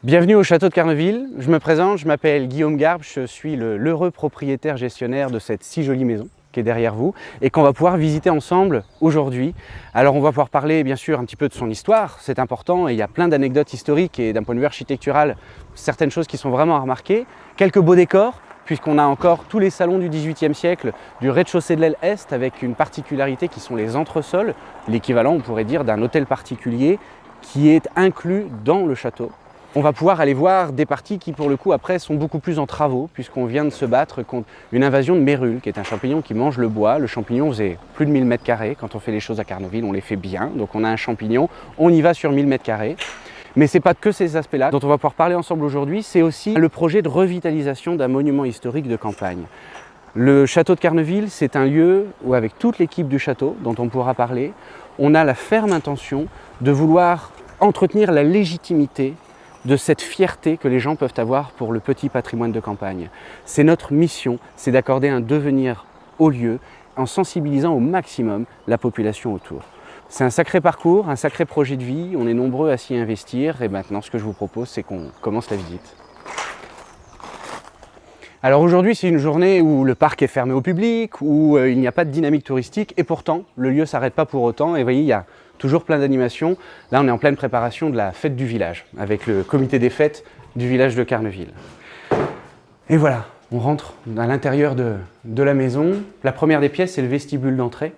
Bienvenue au château de Carneville, je me présente, je m'appelle Guillaume Garbe, je suis l'heureux propriétaire gestionnaire de cette si jolie maison qui est derrière vous et qu'on va pouvoir visiter ensemble aujourd'hui. Alors on va pouvoir parler bien sûr un petit peu de son histoire, c'est important et il y a plein d'anecdotes historiques et d'un point de vue architectural, certaines choses qui sont vraiment à remarquer. Quelques beaux décors, puisqu'on a encore tous les salons du XVIIIe siècle du rez-de-chaussée de l'aile Est avec une particularité qui sont les entresols, l'équivalent on pourrait dire d'un hôtel particulier qui est inclus dans le château. On va pouvoir aller voir des parties qui, pour le coup, après, sont beaucoup plus en travaux, puisqu'on vient de se battre contre une invasion de mérule, qui est un champignon qui mange le bois. Le champignon faisait plus de 1000 m². Quand on fait les choses à Carneville, on les fait bien. Donc on a un champignon, on y va sur 1000 m². Mais ce n'est pas que ces aspects-là dont on va pouvoir parler ensemble aujourd'hui, c'est aussi le projet de revitalisation d'un monument historique de campagne. Le château de Carneville, c'est un lieu où, avec toute l'équipe du château, dont on pourra parler, on a la ferme intention de vouloir entretenir la légitimité de cette fierté que les gens peuvent avoir pour le petit patrimoine de campagne. C'est notre mission, c'est d'accorder un devenir au lieu en sensibilisant au maximum la population autour. C'est un sacré parcours, un sacré projet de vie, on est nombreux à s'y investir et maintenant ce que je vous propose c'est qu'on commence la visite. Alors aujourd'hui c'est une journée où le parc est fermé au public, où il n'y a pas de dynamique touristique et pourtant le lieu ne s'arrête pas pour autant et vous voyez il y a toujours plein d'animations. Là, on est en pleine préparation de la fête du village, avec le comité des fêtes du village de Carneville. Et voilà, on rentre à l'intérieur de la maison. La première des pièces, c'est le vestibule d'entrée,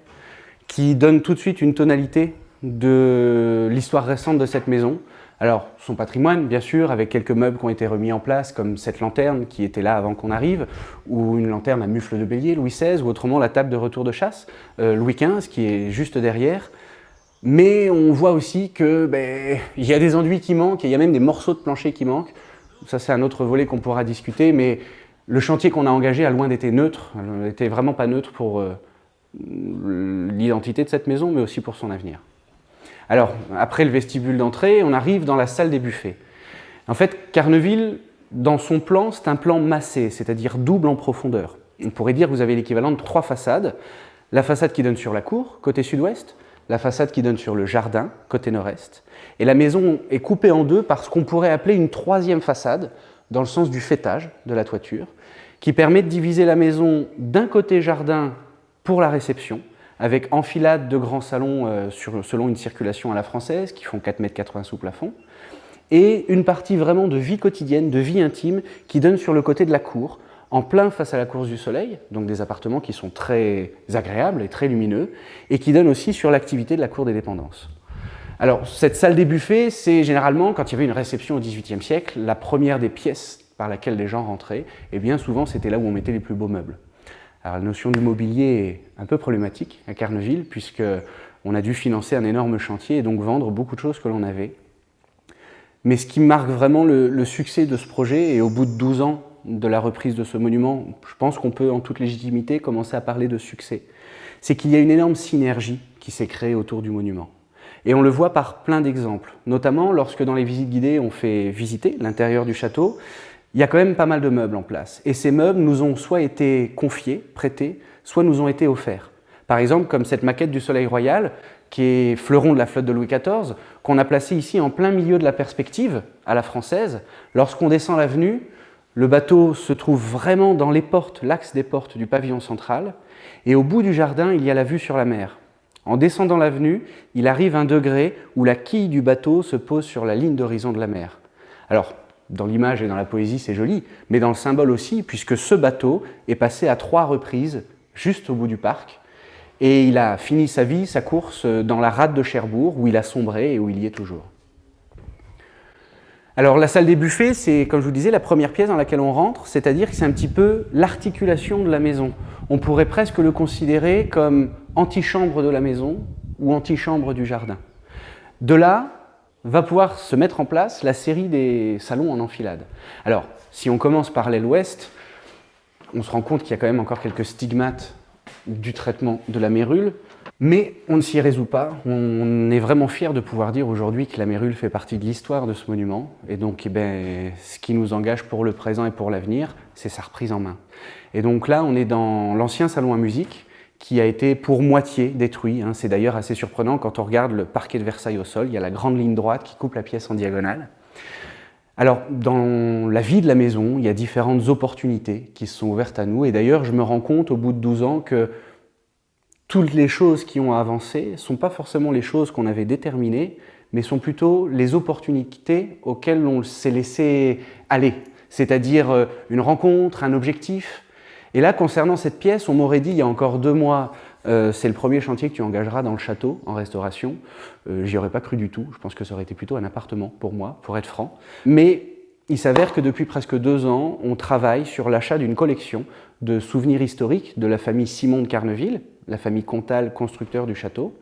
qui donne tout de suite une tonalité de l'histoire récente de cette maison. Alors, son patrimoine, bien sûr, avec quelques meubles qui ont été remis en place, comme cette lanterne qui était là avant qu'on arrive, ou une lanterne à mufle de bélier, Louis XVI, ou autrement la table de retour de chasse, Louis XV, qui est juste derrière. Mais on voit aussi que il y a des enduits qui manquent, et il y a même des morceaux de plancher qui manquent. Ça, c'est un autre volet qu'on pourra discuter, mais le chantier qu'on a engagé a loin d'être neutre. Il n'était vraiment pas neutre pour l'identité de cette maison, mais aussi pour son avenir. Alors, après le vestibule d'entrée, on arrive dans la salle des buffets. En fait, Carneville, dans son plan, c'est un plan massé, c'est-à-dire double en profondeur. On pourrait dire que vous avez l'équivalent de 3 façades. La façade qui donne sur la cour, côté sud-ouest, la façade qui donne sur le jardin, côté nord-est. Et la maison est coupée en deux par ce qu'on pourrait appeler une 3e façade, dans le sens du faîtage de la toiture, qui permet de diviser la maison d'un côté jardin pour la réception, avec enfilade de grands salons selon une circulation à la française, qui font 4,80 m sous plafond, et une partie vraiment de vie quotidienne, de vie intime, qui donne sur le côté de la cour, en plein face à la course du soleil, donc des appartements qui sont très agréables et très lumineux, et qui donnent aussi sur l'activité de la cour des dépendances. Alors, cette salle des buffets, c'est généralement, quand il y avait une réception au XVIIIe siècle, la première des pièces par laquelle les gens rentraient, et bien souvent c'était là où on mettait les plus beaux meubles. Alors la notion du mobilier est un peu problématique à Carneville, puisqu'on a dû financer un énorme chantier et donc vendre beaucoup de choses que l'on avait. Mais ce qui marque vraiment le succès de ce projet, et au bout de 12 ans de la reprise de ce monument, je pense qu'on peut en toute légitimité commencer à parler de succès. C'est qu'il y a une énorme synergie qui s'est créée autour du monument. Et on le voit par plein d'exemples, notamment lorsque dans les visites guidées on fait visiter l'intérieur du château, il y a quand même pas mal de meubles en place. Et ces meubles nous ont soit été confiés, prêtés, soit nous ont été offerts. Par exemple, comme cette maquette du Soleil Royal, qui est fleuron de la flotte de Louis XIV, qu'on a placé ici en plein milieu de la perspective, à la française. Lorsqu'on descend l'avenue, le bateau se trouve vraiment dans les portes, l'axe des portes du pavillon central, et au bout du jardin, il y a la vue sur la mer. En descendant l'avenue, il arrive un degré où la quille du bateau se pose sur la ligne d'horizon de la mer. Alors, dans l'image et dans la poésie, c'est joli, mais dans le symbole aussi, puisque ce bateau est passé à 3 reprises, juste au bout du parc, et il a fini sa vie, sa course, dans la rade de Cherbourg, où il a sombré et où il y est toujours. Alors la salle des buffets, c'est, comme je vous disais, la première pièce dans laquelle on rentre, c'est-à-dire que c'est un petit peu l'articulation de la maison. On pourrait presque le considérer comme antichambre de la maison ou antichambre du jardin. De là, va pouvoir se mettre en place la série des salons en enfilade. Alors, si on commence par l'aile ouest, on se rend compte qu'il y a quand même encore quelques stigmates du traitement de la mérule, mais on ne s'y résout pas. On est vraiment fiers de pouvoir dire aujourd'hui que la mérule fait partie de l'histoire de ce monument, et donc ce qui nous engage pour le présent et pour l'avenir, c'est sa reprise en main. Et donc là, on est dans l'ancien salon à musique, qui a été pour moitié détruit. C'est d'ailleurs assez surprenant quand on regarde le parquet de Versailles au sol, il y a la grande ligne droite qui coupe la pièce en diagonale. Alors, dans la vie de la maison, il y a différentes opportunités qui se sont ouvertes à nous. Et d'ailleurs, je me rends compte au bout de 12 ans que toutes les choses qui ont avancé ne sont pas forcément les choses qu'on avait déterminées, mais sont plutôt les opportunités auxquelles on s'est laissé aller. C'est-à-dire une rencontre, un objectif. Et là, concernant cette pièce, on m'aurait dit il y a encore 2 mois, c'est le premier chantier que tu engageras dans le château en restauration. J'y aurais pas cru du tout. Je pense que ça aurait été plutôt un appartement pour moi, pour être franc. Mais il s'avère que depuis presque 2 ans, on travaille sur l'achat d'une collection de souvenirs historiques de la famille Simon de Carneville, la famille Comtal, constructeur du château.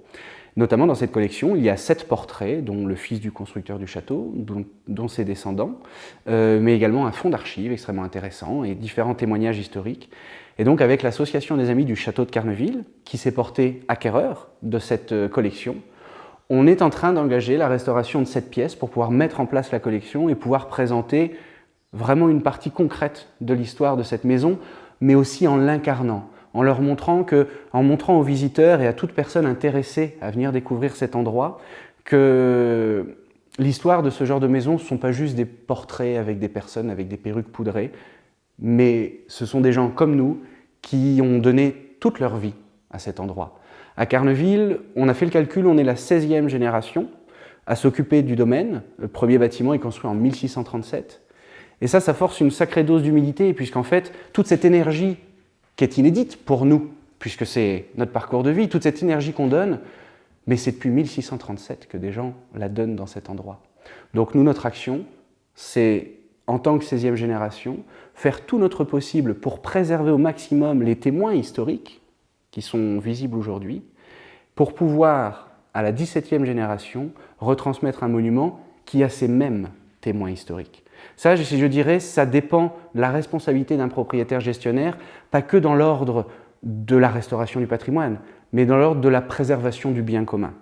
Notamment dans cette collection, il y a 7 portraits, dont le fils du constructeur du château, dont ses descendants, mais également un fonds d'archives extrêmement intéressant et différents témoignages historiques. Et donc avec l'association des amis du château de Carneville, qui s'est porté acquéreur de cette collection, on est en train d'engager la restauration de cette pièce pour pouvoir mettre en place la collection et pouvoir présenter vraiment une partie concrète de l'histoire de cette maison, mais aussi en l'incarnant, en leur montrant en montrant aux visiteurs et à toute personne intéressée à venir découvrir cet endroit, que l'histoire de ce genre de maison, ce ne sont pas juste des portraits avec des personnes avec des perruques poudrées, mais ce sont des gens comme nous qui ont donné toute leur vie à cet endroit. À Carneville, on a fait le calcul, on est la 16e génération à s'occuper du domaine. Le premier bâtiment est construit en 1637. Et ça force une sacrée dose d'humilité, puisqu'en fait, toute cette énergie qui est inédite pour nous, puisque c'est notre parcours de vie, toute cette énergie qu'on donne, mais c'est depuis 1637 que des gens la donnent dans cet endroit. Donc nous, notre action, c'est, en tant que 16e génération, faire tout notre possible pour préserver au maximum les témoins historiques qui sont visibles aujourd'hui, pour pouvoir, à la 17e génération, retransmettre un monument qui a ces mêmes témoins historiques. Ça, je dirais, ça dépend de la responsabilité d'un propriétaire gestionnaire, pas que dans l'ordre de la restauration du patrimoine, mais dans l'ordre de la préservation du bien commun.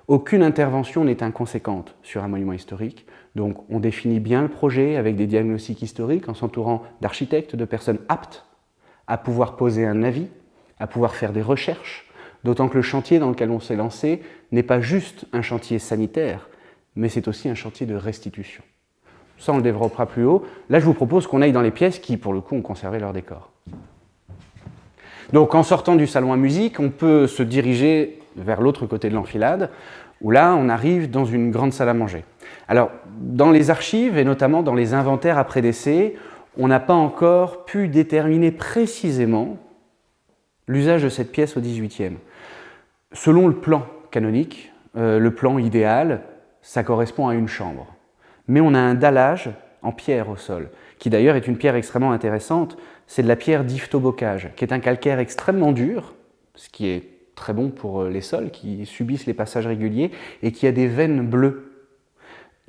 Aucune intervention n'est inconséquente sur un monument historique, donc on définit bien le projet avec des diagnostics historiques en s'entourant d'architectes, de personnes aptes à pouvoir poser un avis, à pouvoir faire des recherches, d'autant que le chantier dans lequel on s'est lancé n'est pas juste un chantier sanitaire, mais c'est aussi un chantier de restitution. Ça, on le développera plus haut. Là, je vous propose qu'on aille dans les pièces qui, pour le coup, ont conservé leur décor. Donc, en sortant du salon à musique, on peut se diriger vers l'autre côté de l'enfilade, où là, on arrive dans une grande salle à manger. Alors, dans les archives, et notamment dans les inventaires après décès, on n'a pas encore pu déterminer précisément l'usage de cette pièce au XVIIIe. Selon le plan canonique, le plan idéal, ça correspond à une chambre. Mais on a un dallage en pierre au sol, qui d'ailleurs est une pierre extrêmement intéressante. C'est de la pierre d'Yvetot-Bocage, qui est un calcaire extrêmement dur, ce qui est très bon pour les sols qui subissent les passages réguliers, et qui a des veines bleues,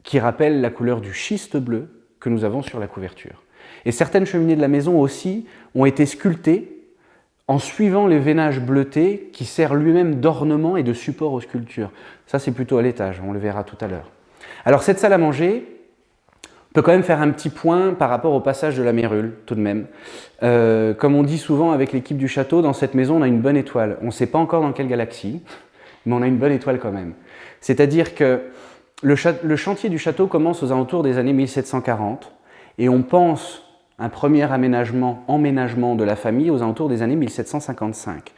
qui rappellent la couleur du schiste bleu que nous avons sur la couverture. Et certaines cheminées de la maison aussi ont été sculptées en suivant les veinages bleutés qui servent lui-même d'ornement et de support aux sculptures. Ça, c'est plutôt à l'étage, on le verra tout à l'heure. Alors cette salle à manger, on peut quand même faire un petit point par rapport au passage de la Mérule, tout de même. Comme on dit souvent avec l'équipe du château, dans cette maison, on a une bonne étoile. On ne sait pas encore dans quelle galaxie, mais on a une bonne étoile quand même. C'est-à-dire que le chantier du château commence aux alentours des années 1740, et on pense un premier emménagement de la famille aux alentours des années 1755.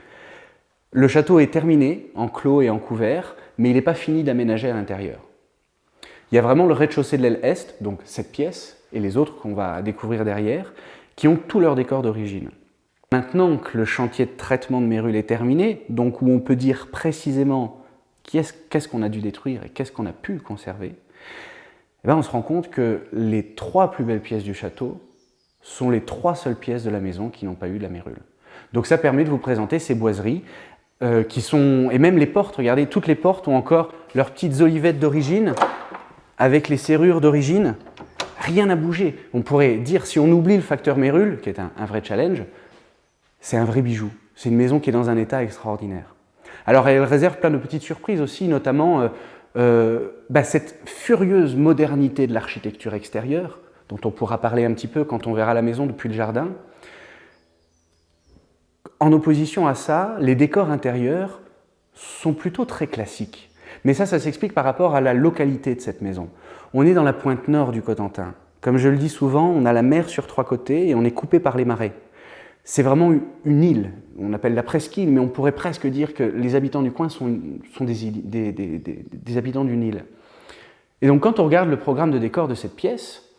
Le château est terminé, en clos et en couvert, mais il n'est pas fini d'aménager à l'intérieur. Il y a vraiment le rez-de-chaussée de l'aile est, donc cette pièce et les autres qu'on va découvrir derrière, qui ont tout leur décor d'origine. Maintenant que le chantier de traitement de Mérule est terminé, donc où on peut dire précisément qu'est-ce qu'on a dû détruire et qu'est-ce qu'on a pu conserver, eh bien on se rend compte que les 3 plus belles pièces du château sont les 3 seules pièces de la maison qui n'ont pas eu de la Mérule. Donc ça permet de vous présenter ces boiseries qui sont... Et même les portes, regardez, toutes les portes ont encore leurs petites olivettes d'origine, avec les serrures d'origine, rien n'a bougé. On pourrait dire, si on oublie le facteur Mérule, qui est un vrai challenge, c'est un vrai bijou. C'est une maison qui est dans un état extraordinaire. Alors elle réserve plein de petites surprises aussi, notamment cette furieuse modernité de l'architecture extérieure, dont on pourra parler un petit peu quand on verra la maison depuis le jardin. En opposition à ça, les décors intérieurs sont plutôt très classiques. Mais ça s'explique par rapport à la localité de cette maison. On est dans la pointe nord du Cotentin. Comme je le dis souvent, on a la mer sur 3 côtés et on est coupé par les marais. C'est vraiment une île, on appelle la presqu'île, mais on pourrait presque dire que les habitants du coin sont des habitants d'une île. Et donc quand on regarde le programme de décor de cette pièce,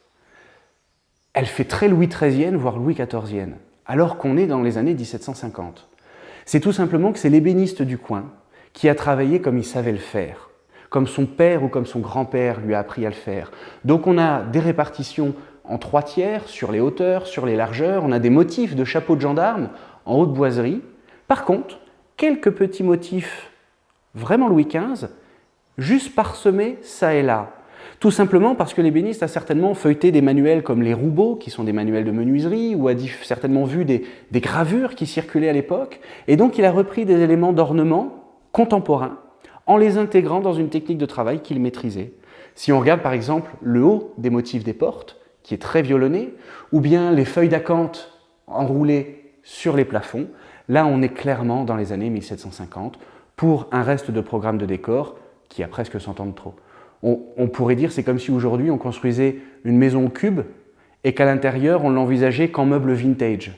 elle fait très Louis XIIIe, voire Louis XIVienne, alors qu'on est dans les années 1750. C'est tout simplement que c'est l'ébéniste du coin qui a travaillé comme il savait le faire, comme son père ou comme son grand-père lui a appris à le faire. Donc on a des répartitions en 3 tiers, sur les hauteurs, sur les largeurs, on a des motifs de chapeaux de gendarme en haute boiserie. Par contre, quelques petits motifs vraiment Louis XV, juste parsemés ça et là. Tout simplement parce que l'ébéniste a certainement feuilleté des manuels comme les Roubaud, qui sont des manuels de menuiserie, ou a certainement vu des gravures qui circulaient à l'époque, et donc il a repris des éléments d'ornement contemporains en les intégrant dans une technique de travail qu'il maîtrisait. Si on regarde par exemple le haut des motifs des portes, qui est très violonné, ou bien les feuilles d'acanthe enroulées sur les plafonds, là on est clairement dans les années 1750 pour un reste de programme de décor qui a presque 100 ans de trop. On pourrait dire c'est comme si aujourd'hui on construisait une maison au cube et qu'à l'intérieur on l'envisageait qu'en meuble vintage.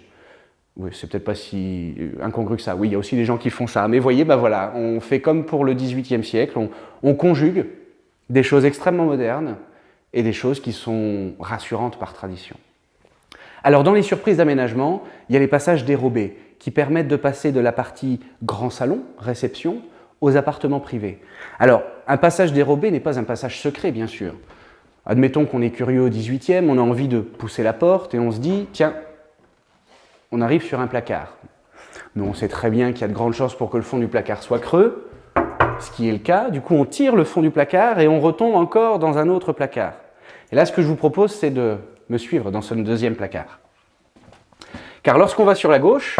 Oui, c'est peut-être pas si incongru que ça. Oui, il y a aussi des gens qui font ça. Mais voyez, voilà, on fait comme pour le XVIIIe siècle, on conjugue des choses extrêmement modernes et des choses qui sont rassurantes par tradition. Alors dans les surprises d'aménagement, il y a les passages dérobés qui permettent de passer de la partie grand salon, réception, aux appartements privés. Alors, un passage dérobé n'est pas un passage secret, bien sûr. Admettons qu'on est curieux au XVIIIe, on a envie de pousser la porte et on se dit, tiens, on arrive sur un placard. Nous, on sait très bien qu'il y a de grandes chances pour que le fond du placard soit creux, ce qui est le cas. Du coup, on tire le fond du placard et on retombe encore dans un autre placard. Et là, ce que je vous propose, c'est de me suivre dans ce deuxième placard. Car lorsqu'on va sur la gauche,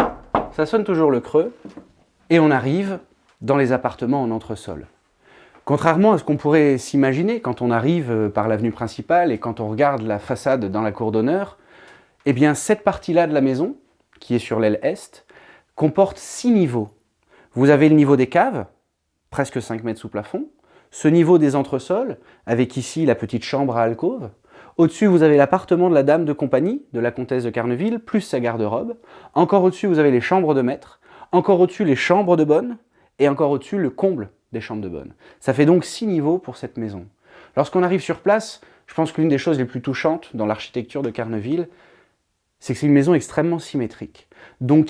ça sonne toujours le creux et on arrive dans les appartements en entresol. Contrairement à ce qu'on pourrait s'imaginer quand on arrive par l'avenue principale et quand on regarde la façade dans la cour d'honneur, eh bien cette partie-là de la maison, qui est sur l'aile est, comporte 6 niveaux. Vous avez le niveau des caves, presque 5 mètres sous plafond, ce niveau des entresols, avec ici la petite chambre à alcôve. Au-dessus, vous avez l'appartement de la dame de compagnie, de la comtesse de Carneville, plus sa garde-robe. Encore au-dessus, vous avez les chambres de maître. Encore au-dessus, les chambres de bonne. Et encore au-dessus, le comble des chambres de bonne. Ça fait donc 6 niveaux pour cette maison. Lorsqu'on arrive sur place, je pense que l'une des choses les plus touchantes dans l'architecture de Carneville, c'est que c'est une maison extrêmement symétrique, donc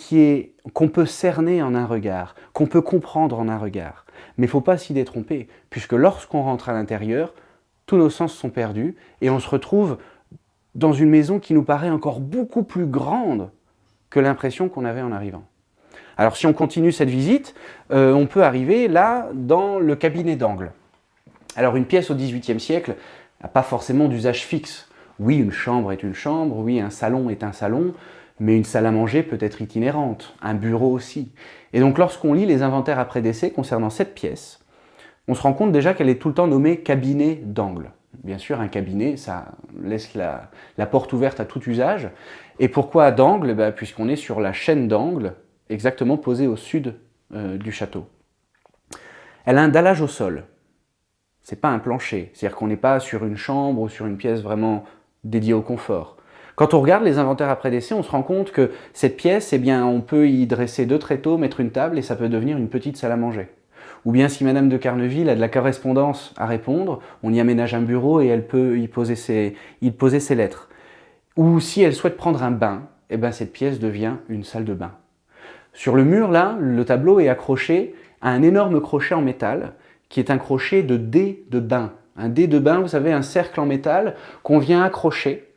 qu'on peut cerner en un regard, qu'on peut comprendre en un regard. Mais il ne faut pas s'y détromper, puisque lorsqu'on rentre à l'intérieur, tous nos sens sont perdus et on se retrouve dans une maison qui nous paraît encore beaucoup plus grande que l'impression qu'on avait en arrivant. Alors si on continue cette visite, on peut arriver là dans le cabinet d'angle. Alors une pièce au XVIIIe siècle n'a pas forcément d'usage fixe. Oui, une chambre est une chambre, oui, un salon est un salon, mais une salle à manger peut être itinérante, un bureau aussi. Et donc lorsqu'on lit les inventaires après décès concernant cette pièce, on se rend compte déjà qu'elle est tout le temps nommée cabinet d'angle. Bien sûr, un cabinet, ça laisse la porte ouverte à tout usage. Et pourquoi d'angle? Puisqu'on est sur la chaîne d'angle, exactement posée au sud du château. Elle a un dallage au sol. C'est pas un plancher, c'est-à-dire qu'on n'est pas sur une chambre ou sur une pièce vraiment dédiée au confort. Quand on regarde les inventaires après décès, on se rend compte que cette pièce, eh bien, on peut y dresser 2 tréteaux, mettre une table et ça peut devenir une petite salle à manger. Ou bien si Madame de Carneville a de la correspondance à répondre, on y aménage un bureau et elle peut y poser ses lettres. Ou si elle souhaite prendre un bain, eh bien, cette pièce devient une salle de bain. Sur le mur, là, le tableau est accroché à un énorme crochet en métal qui est un crochet de dé de bain. Un dé de bain, vous savez, un cercle en métal qu'on vient accrocher.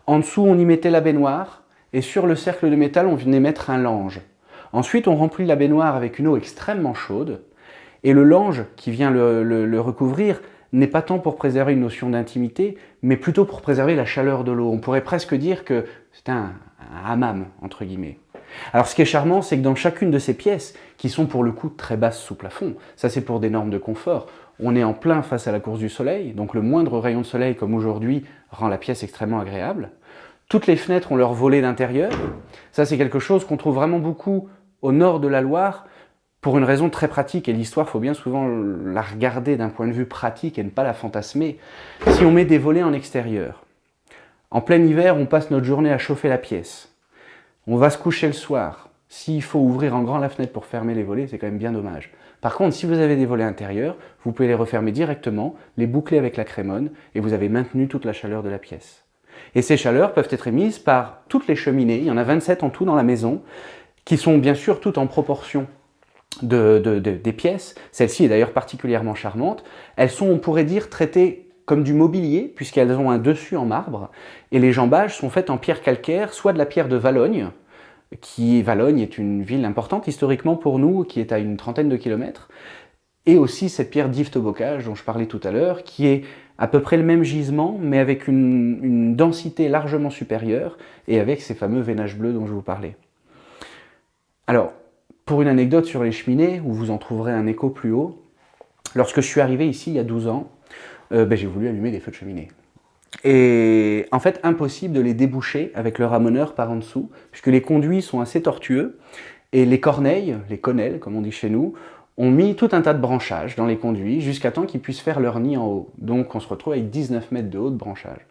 En dessous, on y mettait la baignoire et sur le cercle de métal, on venait mettre un lange. Ensuite, on remplit la baignoire avec une eau extrêmement chaude et le lange qui vient le recouvrir n'est pas tant pour préserver une notion d'intimité, mais plutôt pour préserver la chaleur de l'eau. On pourrait presque dire que c'est un hammam, entre guillemets. Alors ce qui est charmant, c'est que dans chacune de ces pièces, qui sont pour le coup très basses sous plafond, ça c'est pour des normes de confort, on est en plein face à la course du soleil, donc le moindre rayon de soleil comme aujourd'hui rend la pièce extrêmement agréable. Toutes les fenêtres ont leur volet d'intérieur, ça c'est quelque chose qu'on trouve vraiment beaucoup au nord de la Loire, pour une raison très pratique, et l'histoire, il faut bien souvent la regarder d'un point de vue pratique et ne pas la fantasmer, si on met des volets en extérieur. En plein hiver, on passe notre journée à chauffer la pièce. On va se coucher le soir. S'il faut ouvrir en grand la fenêtre pour fermer les volets, c'est quand même bien dommage. Par contre, si vous avez des volets intérieurs, vous pouvez les refermer directement, les boucler avec la crémone, et vous avez maintenu toute la chaleur de la pièce. Et ces chaleurs peuvent être émises par toutes les cheminées, il y en a 27 en tout dans la maison, qui sont bien sûr toutes en proportion des pièces. Celle-ci est d'ailleurs particulièrement charmante. Elles sont, on pourrait dire, traitées comme du mobilier, puisqu'elles ont un dessus en marbre, et les jambages sont faits en pierre calcaire, soit de la pierre de Valogne, Valogne est une ville importante historiquement pour nous, qui est à une trentaine de kilomètres, et aussi cette pierre d'Yvetot-Bocage dont je parlais tout à l'heure, qui est à peu près le même gisement, mais avec une densité largement supérieure, et avec ces fameux vénages bleus dont je vous parlais. Alors, pour une anecdote sur les cheminées, où vous en trouverez un écho plus haut, lorsque je suis arrivé ici il y a 12 ans, j'ai voulu allumer des feux de cheminée. Et en fait, impossible de les déboucher avec le ramoneur par en dessous, puisque les conduits sont assez tortueux, et les corneilles, les quenelles, comme on dit chez nous, ont mis tout un tas de branchages dans les conduits, jusqu'à temps qu'ils puissent faire leur nid en haut. Donc on se retrouve avec 19 mètres de haut de branchage.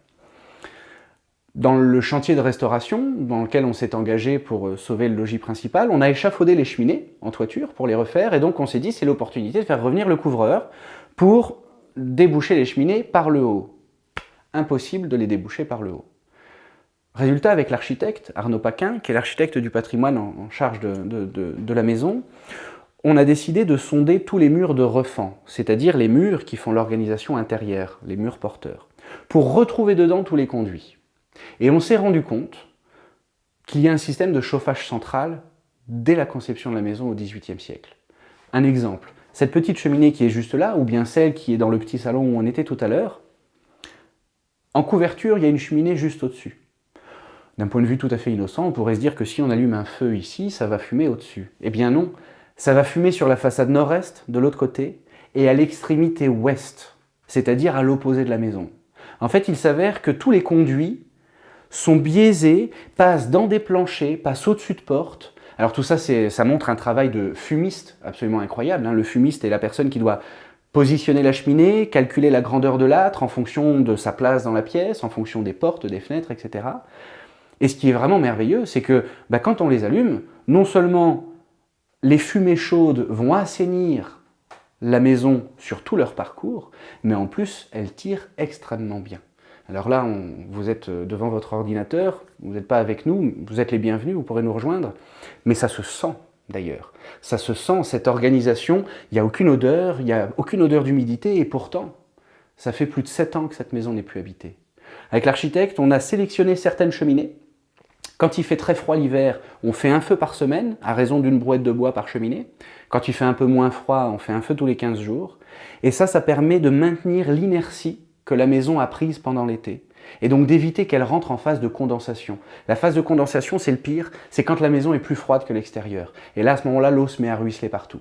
Dans le chantier de restauration, dans lequel on s'est engagé pour sauver le logis principal, on a échafaudé les cheminées en toiture pour les refaire, et donc on s'est dit c'est l'opportunité de faire revenir le couvreur pour déboucher les cheminées par le haut. Impossible de les déboucher par le haut. Résultat, avec l'architecte Arnaud Paquin, qui est l'architecte du patrimoine en charge de la maison, on a décidé de sonder tous les murs de refend, c'est-à-dire les murs qui font l'organisation intérieure, les murs porteurs, pour retrouver dedans tous les conduits. Et on s'est rendu compte qu'il y a un système de chauffage central dès la conception de la maison au XVIIIe siècle. Un exemple, cette petite cheminée qui est juste là, ou bien celle qui est dans le petit salon où on était tout à l'heure, en couverture, il y a une cheminée juste au-dessus. D'un point de vue tout à fait innocent, on pourrait se dire que si on allume un feu ici, ça va fumer au-dessus. Eh bien non, ça va fumer sur la façade nord-est, de l'autre côté, et à l'extrémité ouest, c'est-à-dire à l'opposé de la maison. En fait, il s'avère que tous les conduits sont biaisés, passent dans des planchers, passent au-dessus de portes. Alors tout ça, ça montre un travail de fumiste absolument incroyable. Le fumiste est la personne qui doit positionner la cheminée, calculer la grandeur de l'âtre en fonction de sa place dans la pièce, en fonction des portes, des fenêtres, etc. Et ce qui est vraiment merveilleux, c'est que quand on les allume, non seulement les fumées chaudes vont assainir la maison sur tout leur parcours, mais en plus, elles tirent extrêmement bien. Alors là, vous êtes devant votre ordinateur, vous n'êtes pas avec nous, vous êtes les bienvenus, vous pourrez nous rejoindre, mais ça se sent d'ailleurs. Ça se sent, cette organisation, il n'y a aucune odeur d'humidité, et pourtant, ça fait plus de 7 ans que cette maison n'est plus habitée. Avec l'architecte, on a sélectionné certaines cheminées. Quand il fait très froid l'hiver, on fait un feu par semaine, à raison d'une brouette de bois par cheminée. Quand il fait un peu moins froid, on fait un feu tous les 15 jours. Et ça permet de maintenir l'inertie que la maison a prise pendant l'été, et donc d'éviter qu'elle rentre en phase de condensation. La phase de condensation, c'est le pire, c'est quand la maison est plus froide que l'extérieur. Et là, à ce moment-là, l'eau se met à ruisseler partout.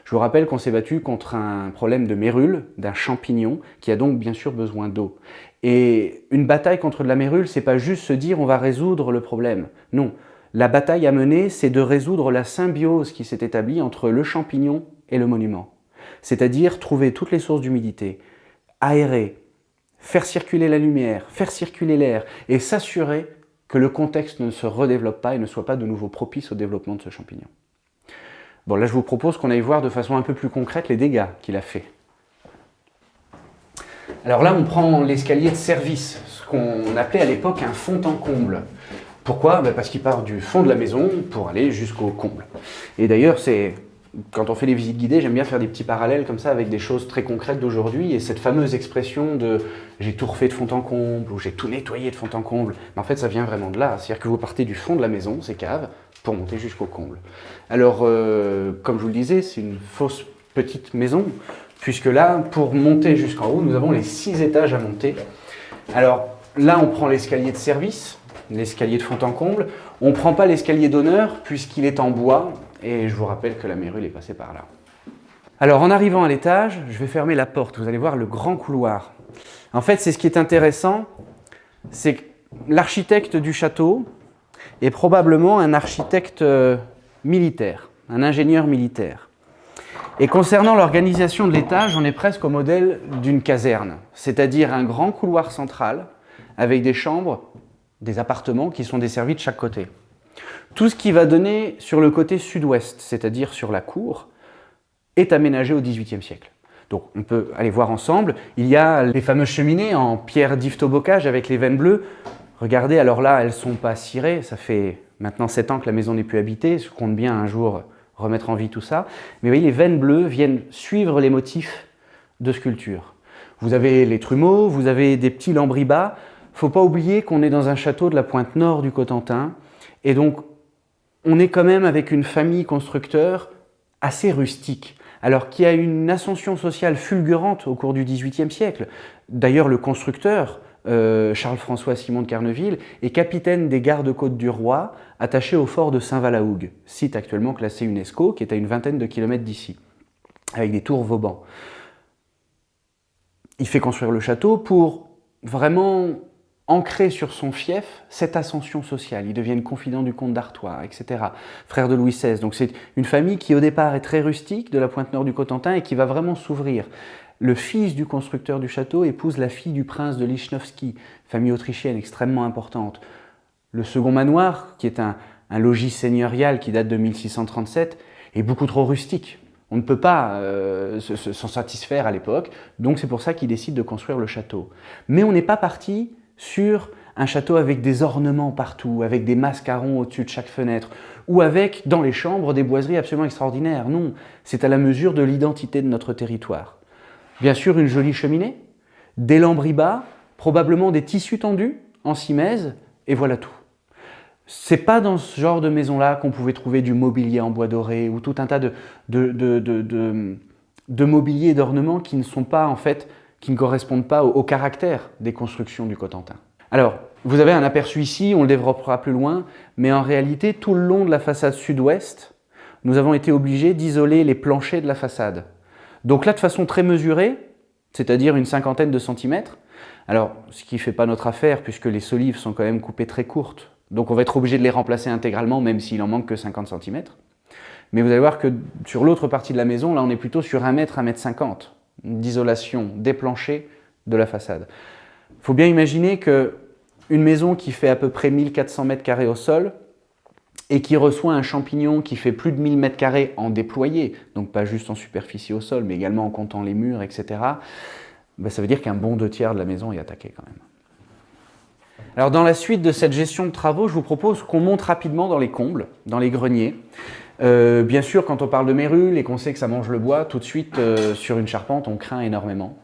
Je vous rappelle qu'on s'est battu contre un problème de mérule, d'un champignon, qui a donc bien sûr besoin d'eau. Et une bataille contre de la mérule, c'est pas juste se dire on va résoudre le problème. Non, la bataille à mener, c'est de résoudre la symbiose qui s'est établie entre le champignon et le monument. C'est-à-dire trouver toutes les sources d'humidité, aérer, faire circuler la lumière, faire circuler l'air, et s'assurer que le contexte ne se redéveloppe pas et ne soit pas de nouveau propice au développement de ce champignon. Bon, là je vous propose qu'on aille voir de façon un peu plus concrète les dégâts qu'il a fait. Alors là, on prend l'escalier de service, ce qu'on appelait à l'époque un fond en comble. Pourquoi ? Parce qu'il part du fond de la maison pour aller jusqu'au comble. Et d'ailleurs, quand on fait les visites guidées, j'aime bien faire des petits parallèles comme ça avec des choses très concrètes d'aujourd'hui, et cette fameuse expression de « j'ai tout refait de fond en comble » ou « j'ai tout nettoyé de fond en comble », en fait ça vient vraiment de là, c'est-à-dire que vous partez du fond de la maison, ces caves, pour monter jusqu'au comble. Alors, comme je vous le disais, c'est une fausse petite maison, puisque là, pour monter jusqu'en haut, nous avons les 6 étages à monter. Alors là, on prend l'escalier de service, l'escalier de fond en comble, on ne prend pas l'escalier d'honneur, puisqu'il est en bois, et je vous rappelle que la mérule est passée par là. Alors en arrivant à l'étage, je vais fermer la porte, vous allez voir le grand couloir. En fait, c'est ce qui est intéressant, c'est que l'architecte du château est probablement un architecte militaire, un ingénieur militaire. Et concernant l'organisation de l'étage, on est presque au modèle d'une caserne, c'est-à-dire un grand couloir central avec des chambres des appartements qui sont desservis de chaque côté. Tout ce qui va donner sur le côté sud-ouest, c'est-à-dire sur la cour, est aménagé au XVIIIe siècle. Donc on peut aller voir ensemble. Il y a les fameuses cheminées en pierre d'Yvetot-Bocage avec les veines bleues. Regardez, alors là, elles ne sont pas cirées. Ça fait maintenant 7 ans que la maison n'est plus habitée. Je compte bien un jour remettre en vie tout ça. Mais vous voyez, les veines bleues viennent suivre les motifs de sculpture. Vous avez les trumeaux, vous avez des petits lambris-bas. Il ne faut pas oublier qu'on est dans un château de la pointe nord du Cotentin. Et donc, on est quand même avec une famille constructeur assez rustique. Alors qu'il y a une ascension sociale fulgurante au cours du XVIIIe siècle. D'ailleurs, le constructeur, Charles-François Simon de Carneville, est capitaine des gardes-côtes du roi, attaché au fort de Saint-Valahougue, site actuellement classé UNESCO, qui est à une vingtaine de kilomètres d'ici, avec des tours Vauban. Il fait construire le château pour vraiment ancrer sur son fief cette ascension sociale. Ils deviennent confidents du comte d'Artois, etc. Frère de Louis XVI. Donc c'est une famille qui au départ est très rustique de la pointe nord du Cotentin et qui va vraiment s'ouvrir. Le fils du constructeur du château épouse la fille du prince de Lichnowsky, famille autrichienne extrêmement importante. Le second manoir, qui est un logis seigneurial qui date de 1637, est beaucoup trop rustique. On ne peut pas s'en satisfaire à l'époque, donc c'est pour ça qu'il décide de construire le château. Mais on n'est pas parti sur un château avec des ornements partout, avec des mascarons au-dessus de chaque fenêtre, ou avec, dans les chambres, des boiseries absolument extraordinaires. Non, c'est à la mesure de l'identité de notre territoire. Bien sûr, une jolie cheminée, des lambris-bas, probablement des tissus tendus en simèse, et voilà tout. C'est pas dans ce genre de maison-là qu'on pouvait trouver du mobilier en bois doré, ou tout un tas de mobilier et d'ornements qui ne sont pas, en fait, qui ne correspondent pas au caractère des constructions du Cotentin. Alors, vous avez un aperçu ici, on le développera plus loin, mais en réalité, tout le long de la façade sud-ouest, nous avons été obligés d'isoler les planchers de la façade. Donc là, de façon très mesurée, c'est-à-dire une cinquantaine de centimètres, alors ce qui ne fait pas notre affaire, puisque les solives sont quand même coupées très courtes, donc on va être obligé de les remplacer intégralement, même s'il en manque que 50 centimètres. Mais vous allez voir que sur l'autre partie de la maison, là on est plutôt sur 1 mètre, 1 mètre 50 d'isolation des planchers de la façade. Il faut bien imaginer qu'une maison qui fait à peu près 1400 mètres carrés au sol et qui reçoit un champignon qui fait plus de 1000 mètres carrés en déployé, donc pas juste en superficie au sol, mais également en comptant les murs, etc., ben ça veut dire qu'un bon 2/3 de la maison est attaqué quand même. Alors dans la suite de cette gestion de travaux, je vous propose qu'on monte rapidement dans les combles, dans les greniers. Bien sûr, quand on parle de mérules et qu'on sait que ça mange le bois, tout de suite, sur une charpente, on craint énormément.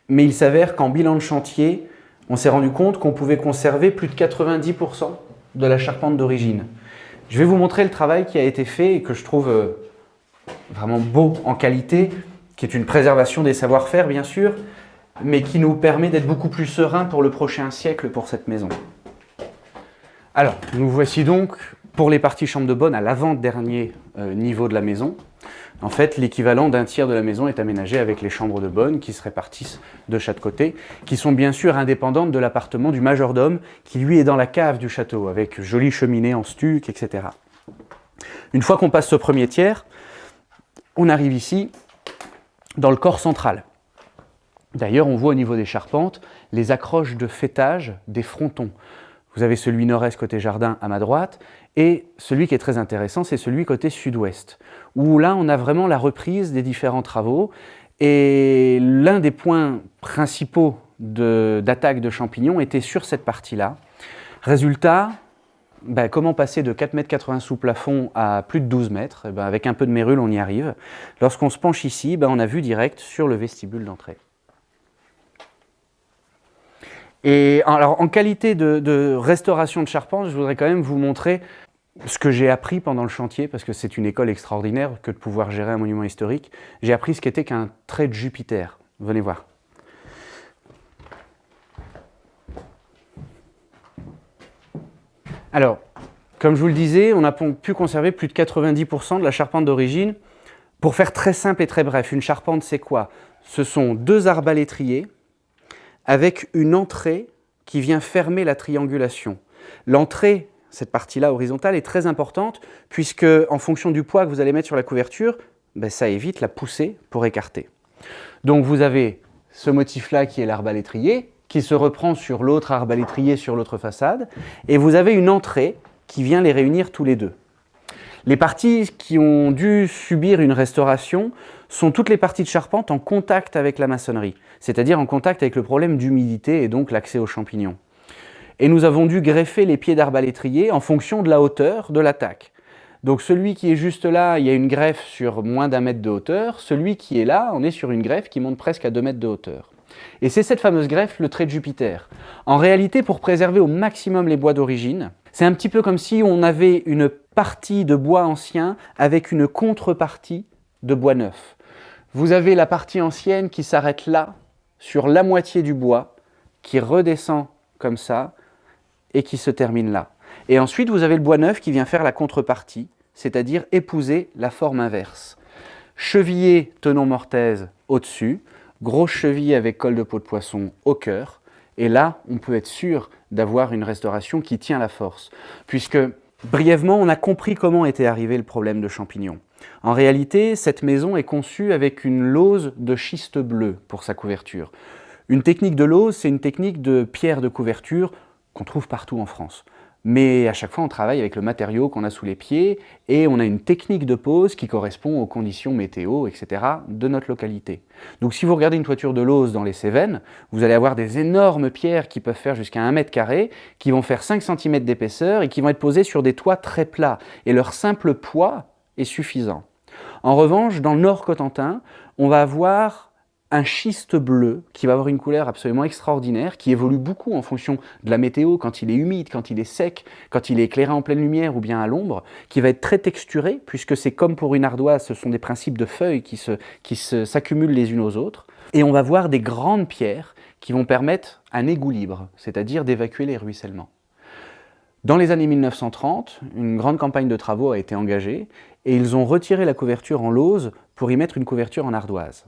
Mais il s'avère qu'en bilan de chantier, on s'est rendu compte qu'on pouvait conserver plus de 90% de la charpente d'origine. Je vais vous montrer le travail qui a été fait et que je trouve vraiment beau en qualité, qui est une préservation des savoir-faire, bien sûr, mais qui nous permet d'être beaucoup plus sereins pour le prochain siècle pour cette maison. Alors, nous voici donc pour les parties chambre de bonne à l'avant-dernier niveau de la maison. En fait, l'équivalent d'un tiers de la maison est aménagé avec les chambres de bonne qui se répartissent de chaque côté, qui sont bien sûr indépendantes de l'appartement du majordome qui lui est dans la cave du château, avec jolie cheminée en stuc, etc. Une fois qu'on passe ce premier tiers, on arrive ici dans le corps central. D'ailleurs, on voit au niveau des charpentes les accroches de faîtage des frontons. Vous avez celui nord-est côté jardin à ma droite, et celui qui est très intéressant, c'est celui côté sud-ouest, où là, on a vraiment la reprise des différents travaux, et l'un des points principaux d'attaque de champignons était sur cette partie-là. Résultat, comment passer de 4,80 m sous plafond à plus de 12 mètres? Avec un peu de mérule, on y arrive. Lorsqu'on se penche ici, on a vue directe sur le vestibule d'entrée. Et alors, en qualité de restauration de charpente, je voudrais quand même vous montrer ce que j'ai appris pendant le chantier, parce que c'est une école extraordinaire que de pouvoir gérer un monument historique. J'ai appris ce qu'était qu'un trait de Jupiter. Venez voir. Alors, comme je vous le disais, on a pu conserver plus de 90% de la charpente d'origine. Pour faire très simple et très bref, une charpente, c'est quoi? Ce sont 2 arbalétriers avec une entrée qui vient fermer la triangulation. L'entrée, cette partie-là horizontale, est très importante puisque, en fonction du poids que vous allez mettre sur la couverture, ça évite la poussée pour écarter. Donc vous avez ce motif-là qui est l'arbalétrier, qui se reprend sur l'autre arbalétrier sur l'autre façade, et vous avez une entrée qui vient les réunir tous les deux. Les parties qui ont dû subir une restauration sont toutes les parties de charpente en contact avec la maçonnerie, c'est-à-dire en contact avec le problème d'humidité et donc l'accès aux champignons. Et nous avons dû greffer les pieds d'arbalétrier en fonction de la hauteur de l'attaque. Donc celui qui est juste là, il y a une greffe sur moins d'1 mètre de hauteur. Celui qui est là, on est sur une greffe qui monte presque à 2 mètres de hauteur. Et c'est cette fameuse greffe, le trait de Jupiter. En réalité, pour préserver au maximum les bois d'origine, c'est un petit peu comme si on avait une partie de bois ancien avec une contrepartie de bois neuf. Vous avez la partie ancienne qui s'arrête là, sur la moitié du bois, qui redescend comme ça et qui se termine là. Et ensuite, vous avez le bois neuf qui vient faire la contrepartie, c'est-à-dire épouser la forme inverse. Chevillé tenon mortaise au-dessus, grosse cheville avec colle de peau de poisson au cœur, et là, on peut être sûr d'avoir une restauration qui tient la force, puisque brièvement, on a compris comment était arrivé le problème de champignons. En réalité, cette maison est conçue avec une lauze de schiste bleu pour sa couverture. Une technique de lauze, c'est une technique de pierre de couverture qu'on trouve partout en France. Mais à chaque fois, on travaille avec le matériau qu'on a sous les pieds et on a une technique de pose qui correspond aux conditions météo, etc. de notre localité. Donc si vous regardez une toiture de lauze dans les Cévennes, vous allez avoir des énormes pierres qui peuvent faire jusqu'à 1 mètre carré, qui vont faire 5 cm d'épaisseur et qui vont être posées sur des toits très plats. Et leur simple poids est suffisant. En revanche, dans le Nord Cotentin, on va avoir un schiste bleu qui va avoir une couleur absolument extraordinaire, qui évolue beaucoup en fonction de la météo, quand il est humide, quand il est sec, quand il est éclairé en pleine lumière ou bien à l'ombre, qui va être très texturé, puisque c'est comme pour une ardoise, ce sont des principes de feuilles qui s'accumulent les unes aux autres. Et on va voir des grandes pierres qui vont permettre un égout libre, c'est-à-dire d'évacuer les ruissellements. Dans les années 1930, une grande campagne de travaux a été engagée et ils ont retiré la couverture en lauze pour y mettre une couverture en ardoise,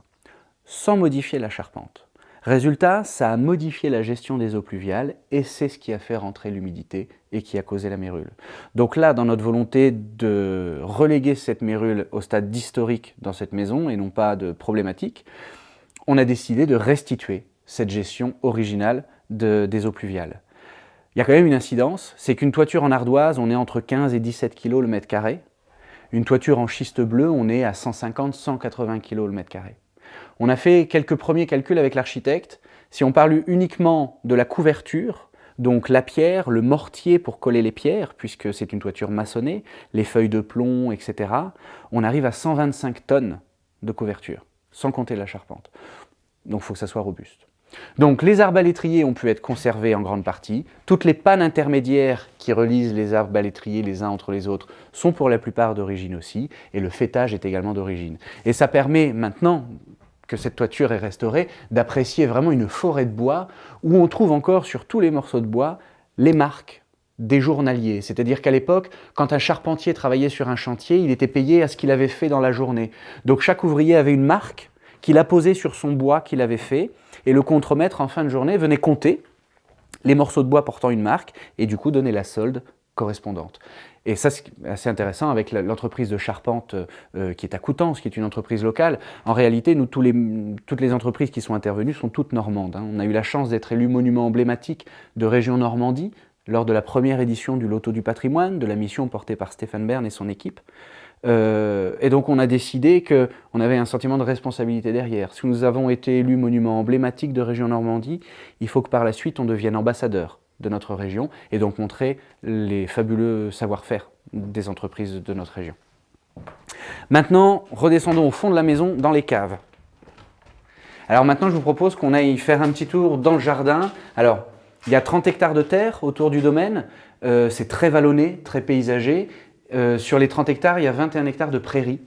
sans modifier la charpente. Résultat, ça a modifié la gestion des eaux pluviales et c'est ce qui a fait rentrer l'humidité et qui a causé la mérule. Donc là, dans notre volonté de reléguer cette mérule au stade d'historique dans cette maison et non pas de problématique, on a décidé de restituer cette gestion originale des eaux pluviales. Il y a quand même une incidence, c'est qu'une toiture en ardoise, on est entre 15 et 17 kg le mètre carré. Une toiture en schiste bleu, on est à 150-180 kg le mètre carré. On a fait quelques premiers calculs avec l'architecte. Si on parle uniquement de la couverture, donc la pierre, le mortier pour coller les pierres, puisque c'est une toiture maçonnée, les feuilles de plomb, etc., on arrive à 125 tonnes de couverture, sans compter la charpente. Donc il faut que ça soit robuste. Donc les arbalétriers ont pu être conservés en grande partie. Toutes les pannes intermédiaires qui relisent les arbalétriers les uns entre les autres sont pour la plupart d'origine aussi, et le faîtage est également d'origine. Et ça permet maintenant que cette toiture est restaurée, d'apprécier vraiment une forêt de bois où on trouve encore sur tous les morceaux de bois les marques des journaliers. C'est-à-dire qu'à l'époque, quand un charpentier travaillait sur un chantier, il était payé à ce qu'il avait fait dans la journée. Donc chaque ouvrier avait une marque qu'il a posée sur son bois qu'il avait fait et le contremaître en fin de journée venait compter les morceaux de bois portant une marque et du coup donner la solde correspondante. Et ça, c'est assez intéressant avec l'entreprise de charpente qui est à Coutances, qui est une entreprise locale. En réalité, nous, toutes les entreprises qui sont intervenues sont toutes normandes. On a eu la chance d'être élus monument emblématique de région Normandie lors de la première édition du Loto du patrimoine, de la mission portée par Stéphane Bern et son équipe. Et donc on a décidé qu'on avait un sentiment de responsabilité derrière. Si nous avons été élus monument emblématique de région Normandie, il faut que par la suite on devienne ambassadeur de notre région et donc montrer les fabuleux savoir-faire des entreprises de notre région. Maintenant, redescendons au fond de la maison, dans les caves. Alors maintenant, je vous propose qu'on aille faire un petit tour dans le jardin. Alors, il y a 30 hectares de terre autour du domaine, c'est très vallonné, très paysager. Sur les 30 hectares, il y a 21 hectares de prairies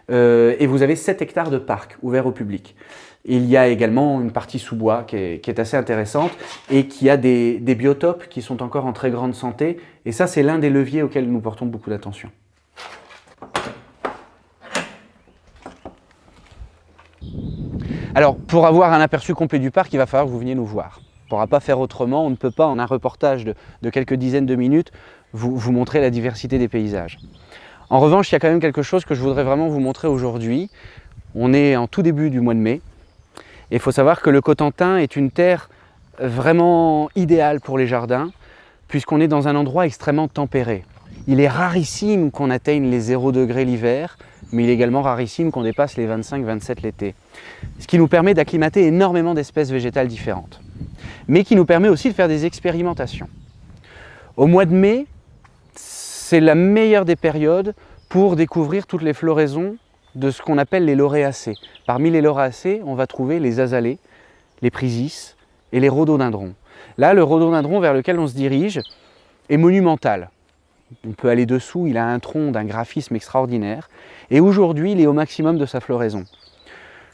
et vous avez 7 hectares de parcs ouverts au public. Il y a également une partie sous-bois qui est assez intéressante et qui a des biotopes qui sont encore en très grande santé. Et ça, c'est l'un des leviers auxquels nous portons beaucoup d'attention. Alors, pour avoir un aperçu complet du parc, il va falloir que vous veniez nous voir. On ne pourra pas faire autrement, on ne peut pas, en un reportage de quelques dizaines de minutes, vous montrer la diversité des paysages. En revanche, il y a quand même quelque chose que je voudrais vraiment vous montrer aujourd'hui. On est en tout début du mois de mai. Et il faut savoir que le Cotentin est une terre vraiment idéal pour les jardins, puisqu'on est dans un endroit extrêmement tempéré. Il est rarissime qu'on atteigne les 0 degrés l'hiver, mais il est également rarissime qu'on dépasse les 25-27 l'été. Ce qui nous permet d'acclimater énormément d'espèces végétales différentes, mais qui nous permet aussi de faire des expérimentations. Au mois de mai, c'est la meilleure des périodes pour découvrir toutes les floraisons de ce qu'on appelle les lauréacées. Parmi les lauréacées, on va trouver les azalées, les prisis et les rhododendrons. Là, le rhododendron vers lequel on se dirige est monumental. On peut aller dessous, il a un tronc d'un graphisme extraordinaire. Et aujourd'hui, il est au maximum de sa floraison.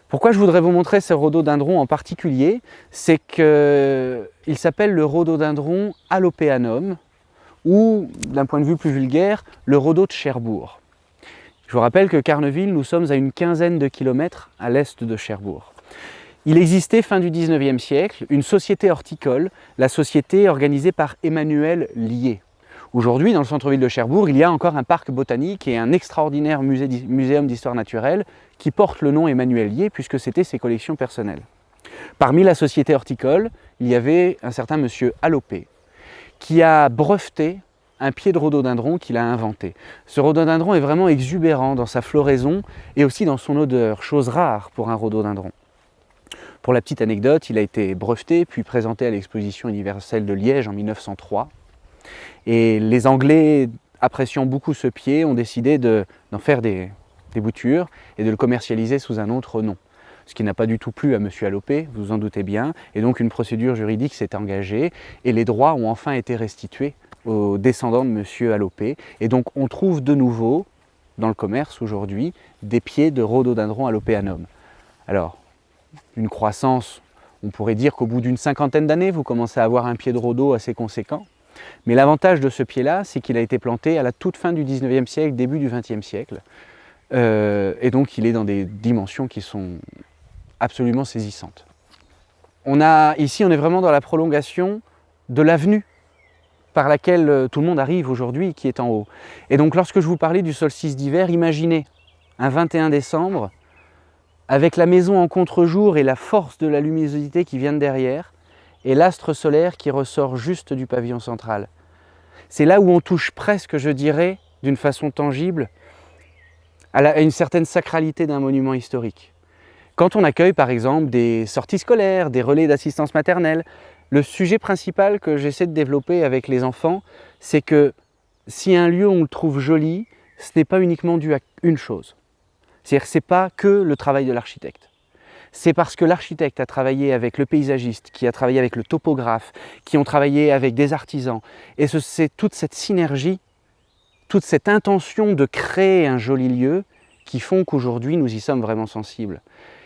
Pourquoi je voudrais vous montrer ce rhododendron en particulier? C'est qu'il s'appelle le rhododendron alopeanum, ou, d'un point de vue plus vulgaire, le rhodo de Cherbourg. Je vous rappelle que Carneville, nous sommes à une quinzaine de kilomètres à l'est de Cherbourg. Il existait, fin du 19e siècle, une société horticole, la société organisée par Emmanuel Lié. Aujourd'hui, dans le centre-ville de Cherbourg, il y a encore un parc botanique et un extraordinaire muséum d'histoire naturelle qui porte le nom Emmanuel Lié, puisque c'était ses collections personnelles. Parmi la société horticole, il y avait un certain monsieur Allopée, qui a breveté un pied de rhododendron qu'il a inventé. Ce rhododendron est vraiment exubérant dans sa floraison et aussi dans son odeur, chose rare pour un rhododendron. Pour la petite anecdote, il a été breveté puis présenté à l'exposition universelle de Liège en 1903. Et les Anglais, appréciant beaucoup ce pied, ont décidé d'en faire des boutures et de le commercialiser sous un autre nom. Ce qui n'a pas du tout plu à M. Allopée, vous vous en doutez bien, et donc une procédure juridique s'est engagée et les droits ont enfin été restitués aux descendants de M. Allopée. Et donc on trouve de nouveau, dans le commerce aujourd'hui, des pieds de rhododendron alopeanum. Alors, une croissance, on pourrait dire qu'au bout d'une cinquantaine d'années, vous commencez à avoir un pied de rhodo assez conséquent. Mais l'avantage de ce pied-là, c'est qu'il a été planté à la toute fin du 19e siècle, début du 20e siècle. Et donc il est dans des dimensions qui sont absolument saisissantes. Ici, on est vraiment dans la prolongation de l'avenue par laquelle tout le monde arrive aujourd'hui, qui est en haut. Et donc lorsque je vous parlais du solstice d'hiver, imaginez un 21 décembre, avec la maison en contre-jour et la force de la luminosité qui vient de derrière, et l'astre solaire qui ressort juste du pavillon central. C'est là où on touche presque, je dirais, d'une façon tangible, à une certaine sacralité d'un monument historique. Quand on accueille par exemple des sorties scolaires, des relais d'assistance maternelle, le sujet principal que j'essaie de développer avec les enfants, c'est que si un lieu on le trouve joli, ce n'est pas uniquement dû à une chose. C'est-à-dire que ce n'est pas que le travail de l'architecte. C'est parce que l'architecte a travaillé avec le paysagiste, qui a travaillé avec le topographe, qui ont travaillé avec des artisans. Et c'est toute cette synergie, toute cette intention de créer un joli lieu qui font qu'aujourd'hui nous y sommes vraiment sensibles.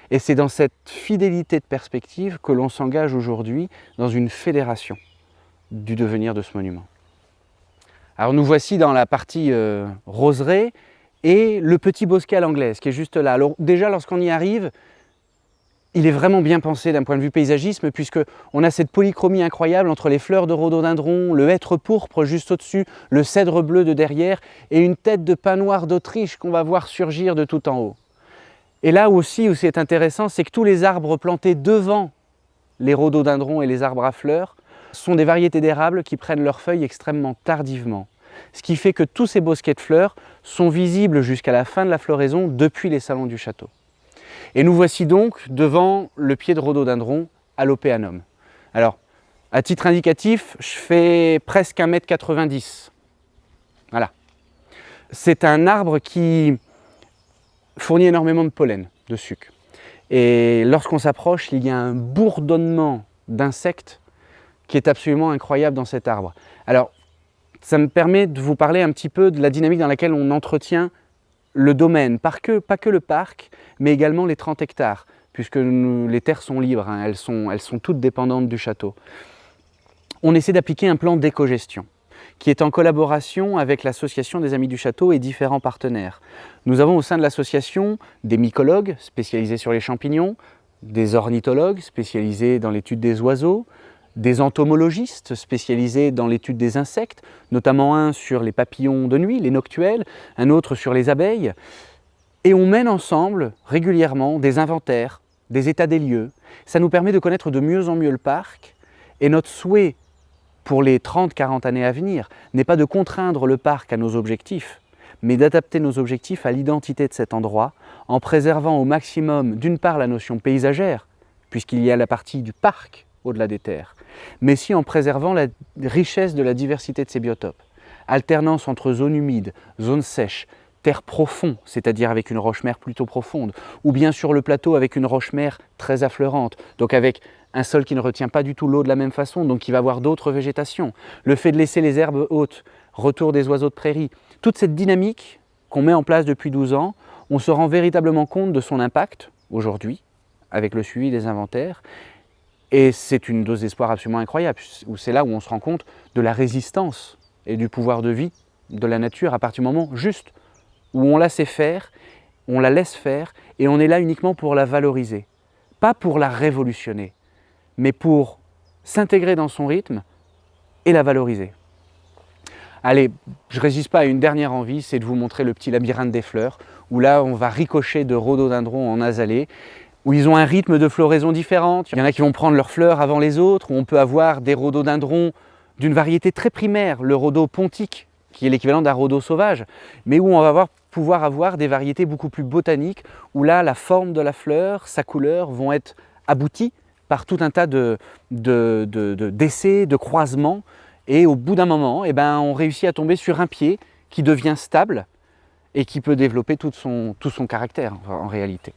Et c'est dans cette fidélité de perspective que l'on s'engage aujourd'hui dans une fédération du devenir de ce monument. Alors nous voici dans la partie roseraie et le petit bosquet à l'anglaise qui est juste là. Alors déjà lorsqu'on y arrive, il est vraiment bien pensé d'un point de vue paysagisme puisqu'on a cette polychromie incroyable entre les fleurs de rhododendron, le hêtre pourpre juste au-dessus, le cèdre bleu de derrière et une tête de pin noir d'Autriche qu'on va voir surgir de tout en haut. Et là aussi où c'est intéressant, c'est que tous les arbres plantés devant les rhododendrons et les arbres à fleurs sont des variétés d'érables qui prennent leurs feuilles extrêmement tardivement. Ce qui fait que tous ces bosquets de fleurs sont visibles jusqu'à la fin de la floraison depuis les salons du château. Et nous voici donc devant le pied de rhododendron alopeanum. Alors, à titre indicatif, je fais presque 1,90 m. Voilà. C'est un arbre qui fournit énormément de pollen, de sucre. Et lorsqu'on s'approche, il y a un bourdonnement d'insectes qui est absolument incroyable dans cet arbre. Alors, ça me permet de vous parler un petit peu de la dynamique dans laquelle on entretient le domaine, pas que le parc, mais également les 30 hectares, puisque les terres sont libres, hein, elles sont toutes dépendantes du château. On essaie d'appliquer un plan d'éco-gestion, qui est en collaboration avec l'association des Amis du Château et différents partenaires. Nous avons au sein de l'association des mycologues spécialisés sur les champignons, des ornithologues spécialisés dans l'étude des oiseaux, des entomologistes spécialisés dans l'étude des insectes, notamment un sur les papillons de nuit, les noctuels, un autre sur les abeilles. Et on mène ensemble régulièrement des inventaires, des états des lieux. Ça nous permet de connaître de mieux en mieux le parc Et notre souhait pour les 30-40 années à venir n'est pas de contraindre le parc à nos objectifs, mais d'adapter nos objectifs à l'identité de cet endroit en préservant au maximum d'une part la notion paysagère, puisqu'il y a la partie du parc au-delà des terres, mais aussi en préservant la richesse de la diversité de ces biotopes. Alternance entre zones humides, zones sèches, terre profonde, c'est-à-dire avec une roche-mère plutôt profonde, ou bien sur le plateau avec une roche-mère très affleurante, donc avec un sol qui ne retient pas du tout l'eau de la même façon, donc qui va avoir d'autres végétations. Le fait de laisser les herbes hautes, retour des oiseaux de prairie, toute cette dynamique qu'on met en place depuis 12 ans, on se rend véritablement compte de son impact aujourd'hui, avec le suivi des inventaires, et c'est une dose d'espoir absolument incroyable, où c'est là où on se rend compte de la résistance et du pouvoir de vie de la nature à partir du moment juste où on la sait faire, on la laisse faire, et on est là uniquement pour la valoriser. Pas pour la révolutionner, mais pour s'intégrer dans son rythme et la valoriser. Allez, je ne résiste pas à une dernière envie, c'est de vous montrer le petit labyrinthe des fleurs, où là on va ricocher de rhododendrons en azalée, où ils ont un rythme de floraison différent. Il y en a qui vont prendre leurs fleurs avant les autres, où on peut avoir des rhododendrons d'une variété très primaire, le rhodo pontique, qui est l'équivalent d'un rhodo sauvage, mais où on va pouvoir avoir des variétés beaucoup plus botaniques, où là, la forme de la fleur, sa couleur vont être abouties par tout un tas d'essais, de croisements, et au bout d'un moment, eh ben, on réussit à tomber sur un pied qui devient stable et qui peut développer tout son caractère en réalité.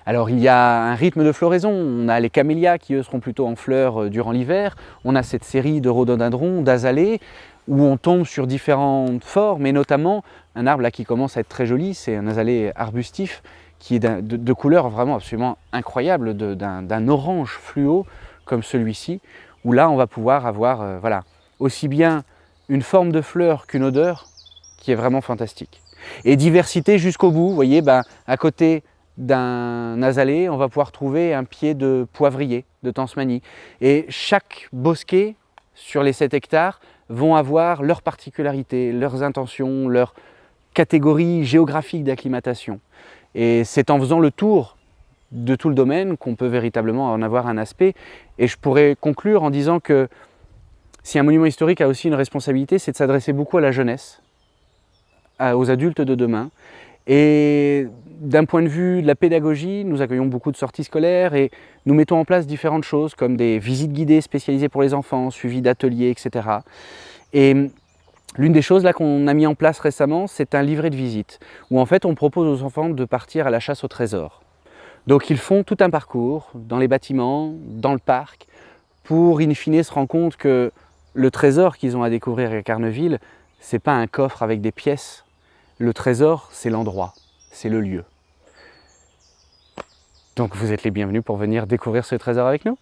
Alors il y a un rythme de floraison, on a les camélias qui eux seront plutôt en fleurs durant l'hiver, on a cette série de rhododendrons, d'azalées, où on tombe sur différentes formes, et notamment un arbre là qui commence à être très joli, c'est un azalée arbustif qui est de couleur vraiment absolument incroyable, d'un orange fluo comme celui-ci, où là on va pouvoir avoir voilà, aussi bien une forme de fleur qu'une odeur qui est vraiment fantastique. Et diversité jusqu'au bout, vous voyez, à côté d'un azalée, on va pouvoir trouver un pied de poivrier, de Tansmanie. Et chaque bosquet sur les 7 hectares vont avoir leurs particularités, leurs intentions, leurs catégories géographiques d'acclimatation. Et c'est en faisant le tour de tout le domaine qu'on peut véritablement en avoir un aspect. Et je pourrais conclure en disant que si un monument historique a aussi une responsabilité, c'est de s'adresser beaucoup à la jeunesse, aux adultes de demain. Et d'un point de vue de la pédagogie, nous accueillons beaucoup de sorties scolaires et nous mettons en place différentes choses comme des visites guidées spécialisées pour les enfants, suivies d'ateliers, etc. Et l'une des choses là qu'on a mis en place récemment, c'est un livret de visite où en fait on propose aux enfants de partir à la chasse au trésor. Donc ils font tout un parcours dans les bâtiments, dans le parc, pour in fine se rendre compte que le trésor qu'ils ont à découvrir à Carneville, c'est pas un coffre avec des pièces. Le trésor, c'est l'endroit, c'est le lieu. Donc vous êtes les bienvenus pour venir découvrir ce trésor avec nous.